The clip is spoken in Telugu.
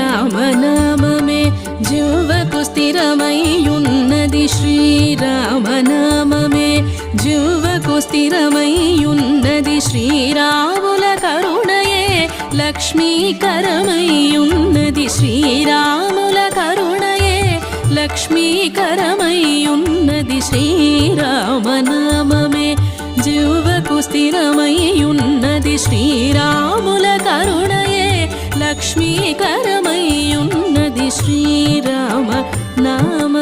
శ్రీరామనామమే జిహ్వకు స్థిరమైయున్నది శ్రీరామనామమే జిహ్వకు స్థిరమైయున్నది శ్రీరాముల కరుణయే లక్ష్మీకరమైయున్నది శ్రీరాముల కరుణయే లక్ష్మీకరమైయున్నది శ్రీరామనామమే జిహ్వకు స్థిరమైయున్నది శ్రీరాముల కరుణయే లక్ష్మీకరమైయున్నది శ్రీరామ నామ